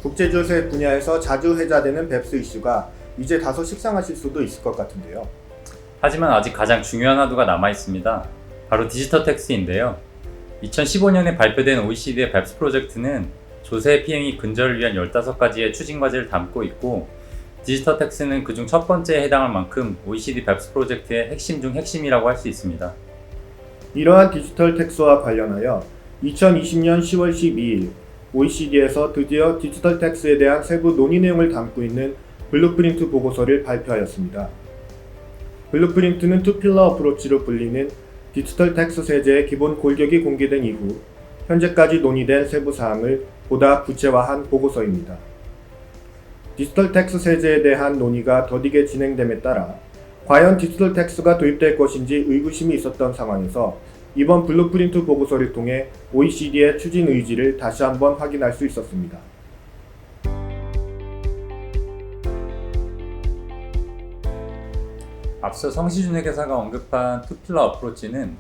국제조세 분야에서 자주 회자되는 뱁스 이슈가 이제 다소 식상하실 수도 있을 것 같은데요. 하지만 아직 가장 중요한 화두가 남아 있습니다. 바로 디지털 텍스인데요. 2015년에 발표된 OECD의 뱁스 프로젝트는 조세 피행이 근절을 위한 15가지의 추진 과제를 담고 있고, 디지털 텍스는 그중 첫 번째에 해당할 만큼 OECD 뱁스 프로젝트의 핵심 중 핵심이라고 할 수 있습니다. 이러한 디지털 텍스와 관련하여 2020년 10월 12일 OECD에서 드디어 디지털 텍스에 대한 세부 논의 내용을 담고 있는 블루프린트 보고서를 발표하였습니다. 블루프린트는 투필러 어프로치로 불리는 디지털 텍스 세제의 기본 골격이 공개된 이후 현재까지 논의된 세부 사항을 보다 구체화한 보고서입니다. 디지털 텍스 세제에 대한 논의가 더디게 진행됨에 따라 과연 디지털 텍스가 도입될 것인지 의구심이 있었던 상황에서 이번 블루프린트 보고서를 통해 OECD의 추진 의지를 다시 한번 확인할 수 있었습니다. 앞서 성시준 회계사가 언급한 투필러 어프로치는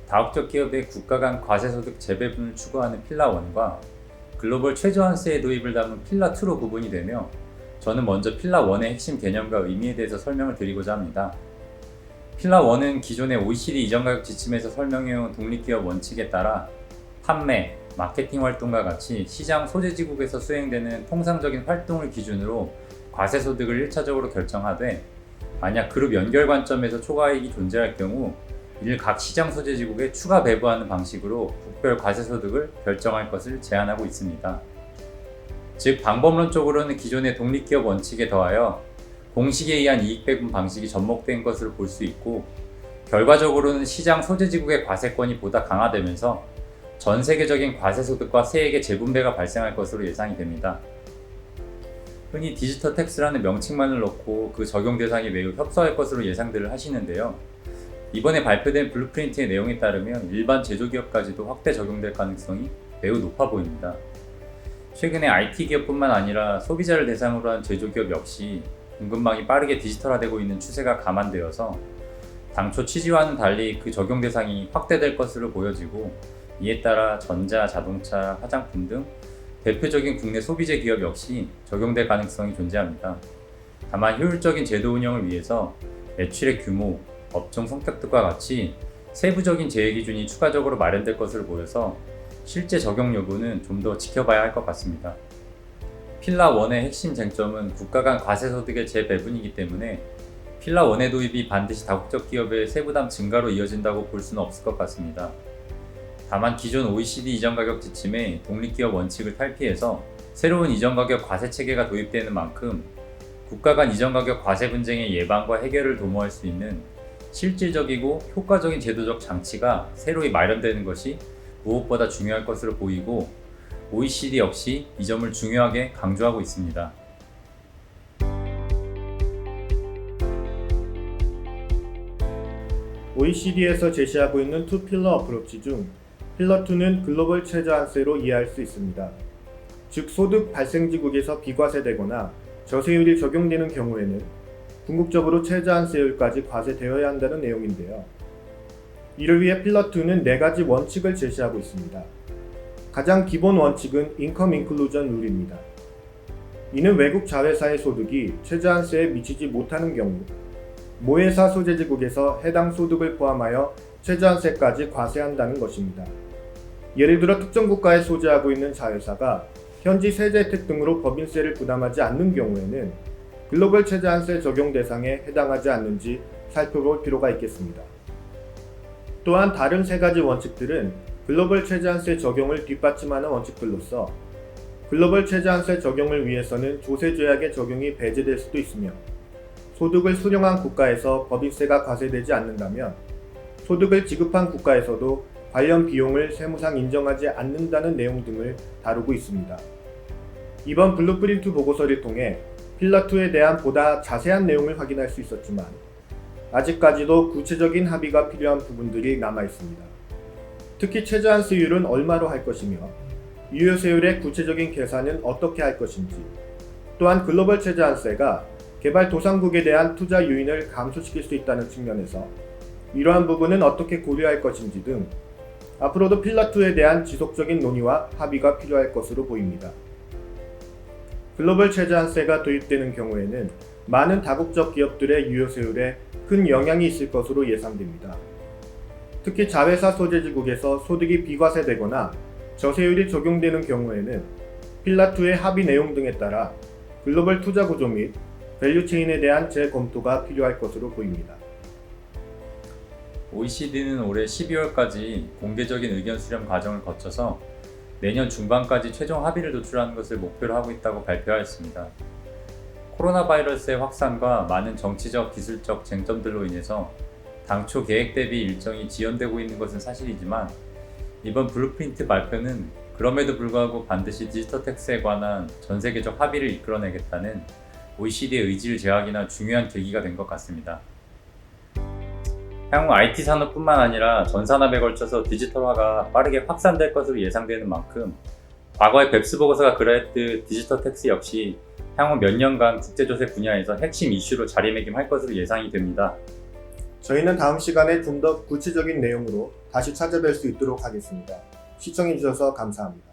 다국적 기업의 국가 간 과세소득 재배분을 추구하는 필라 1과 글로벌 최저한세의 도입을 담은 필라 2로 구분이 되며, 저는 먼저 필라 1의 핵심 개념과 의미에 대해서 설명을 드리고자 합니다. 필라 1은 기존의 OECD 이전가격 지침에서 설명해온 독립기업 원칙에 따라 판매, 마케팅 활동과 같이 시장 소재지국에서 수행되는 통상적인 활동을 기준으로 과세소득을 1차적으로 결정하되, 만약 그룹 연결 관점에서 초과이익이 존재할 경우 이를 각 시장 소재지국에 추가 배부하는 방식으로 국별 과세소득을 결정할 것을 제한하고 있습니다. 즉, 방법론적으로는 기존의 독립기업 원칙에 더하여 공식에 의한 이익 배분 방식이 접목된 것으로 볼 수 있고, 결과적으로는 시장 소재지국의 과세권이 보다 강화되면서 전 세계적인 과세소득과 세액의 재분배가 발생할 것으로 예상이 됩니다. 흔히 디지털 텍스라는 명칭만을 넣고 그 적용 대상이 매우 협소할 것으로 예상들을 하시는데요. 이번에 발표된 블루프린트의 내용에 따르면 일반 제조기업까지도 확대 적용될 가능성이 매우 높아 보입니다. 최근에 IT 기업뿐만 아니라 소비자를 대상으로 한 제조기업 역시 공급망이 빠르게 디지털화되고 있는 추세가 감안되어서 당초 취지와는 달리 그 적용 대상이 확대될 것으로 보여지고, 이에 따라 전자, 자동차, 화장품 등 대표적인 국내 소비재 기업 역시 적용될 가능성이 존재합니다. 다만 효율적인 제도 운영을 위해서 매출의 규모, 업종 성격 등과 같이 세부적인 제외 기준이 추가적으로 마련될 것으로 보여서 실제 적용 여부는 좀 더 지켜봐야 할 것 같습니다. 필라 1의 핵심 쟁점은 국가 간 과세소득의 재배분이기 때문에 필라 1의 도입이 반드시 다국적 기업의 세부담 증가로 이어진다고 볼 수는 없을 것 같습니다. 다만 기존 OECD 이전가격 지침의 독립기업 원칙을 탈피해서 새로운 이전가격 과세 체계가 도입되는 만큼 국가 간 이전가격 과세 분쟁의 예방과 해결을 도모할 수 있는 실질적이고 효과적인 제도적 장치가 새로이 마련되는 것이 무엇보다 중요할 것으로 보이고, OECD 역시 이 점을 중요하게 강조하고 있습니다. OECD에서 제시하고 있는 투 필러 어프로치 중 필러 2는 글로벌 최저한세로 이해할 수 있습니다. 즉, 소득 발생지국에서 비과세되거나 저세율이 적용되는 경우에는 궁극적으로 최저한세율까지 과세되어야 한다는 내용인데요. 이를 위해 필러 2는 4가지 원칙을 제시하고 있습니다. 가장 기본 원칙은 인컴 인클루전 룰입니다. 이는 외국 자회사의 소득이 최저한세에 미치지 못하는 경우 모회사 소재지국에서 해당 소득을 포함하여 최저한세까지 과세한다는 것입니다. 예를 들어 특정 국가에 소재하고 있는 자회사가 현지 세제 혜택 등으로 법인세를 부담하지 않는 경우에는 글로벌 최저한세 적용 대상에 해당하지 않는지 살펴볼 필요가 있겠습니다. 또한 다른 3가지 원칙들은 글로벌 최저한세 적용을 뒷받침하는 원칙들로서, 글로벌 최저한세 적용을 위해서는 조세 조약의 적용이 배제될 수도 있으며, 소득을 수령한 국가에서 법인세가 과세되지 않는다면 소득을 지급한 국가에서도 관련 비용을 세무상 인정하지 않는다는 내용 등을 다루고 있습니다. 이번 블루프린트 보고서를 통해 필러 2에 대한 보다 자세한 내용을 확인할 수 있었지만 아직까지도 구체적인 합의가 필요한 부분들이 남아 있습니다. 특히 최저한세율은 얼마로 할 것이며 유효세율의 구체적인 계산은 어떻게 할 것인지, 또한 글로벌 최저한세가 개발도상국에 대한 투자 요인을 감소시킬 수 있다는 측면에서 이러한 부분은 어떻게 고려할 것인지 등 앞으로도 필러 2에 대한 지속적인 논의와 합의가 필요할 것으로 보입니다. 글로벌 최저한세가 도입되는 경우에는 많은 다국적 기업들의 유효세율에 큰 영향이 있을 것으로 예상됩니다. 특히 자회사 소재지국에서 소득이 비과세되거나 저세율이 적용되는 경우에는 필라2의 합의 내용 등에 따라 글로벌 투자 구조 및 밸류체인에 대한 재검토가 필요할 것으로 보입니다. OECD는 올해 12월까지 공개적인 의견 수렴 과정을 거쳐서 내년 중반까지 최종 합의를 도출하는 것을 목표로 하고 있다고 발표하였습니다. 코로나 바이러스의 확산과 많은 정치적, 기술적 쟁점들로 인해서 당초 계획 대비 일정이 지연되고 있는 것은 사실이지만 이번 블루프린트 발표는 그럼에도 불구하고 반드시 디지털 텍스에 관한 전 세계적 합의를 이끌어내겠다는 OECD의 의지를 제약이나 중요한 계기가 된 것 같습니다. 향후 IT 산업뿐만 아니라 전 산업에 걸쳐서 디지털화가 빠르게 확산될 것으로 예상되는 만큼 과거의 뱁스 보고서가 그러했듯 디지털 텍스 역시 향후 몇 년간 국제조세 분야에서 핵심 이슈로 자리매김할 것으로 예상이 됩니다. 저희는 다음 시간에 좀 더 구체적인 내용으로 다시 찾아뵐 수 있도록 하겠습니다. 시청해주셔서 감사합니다.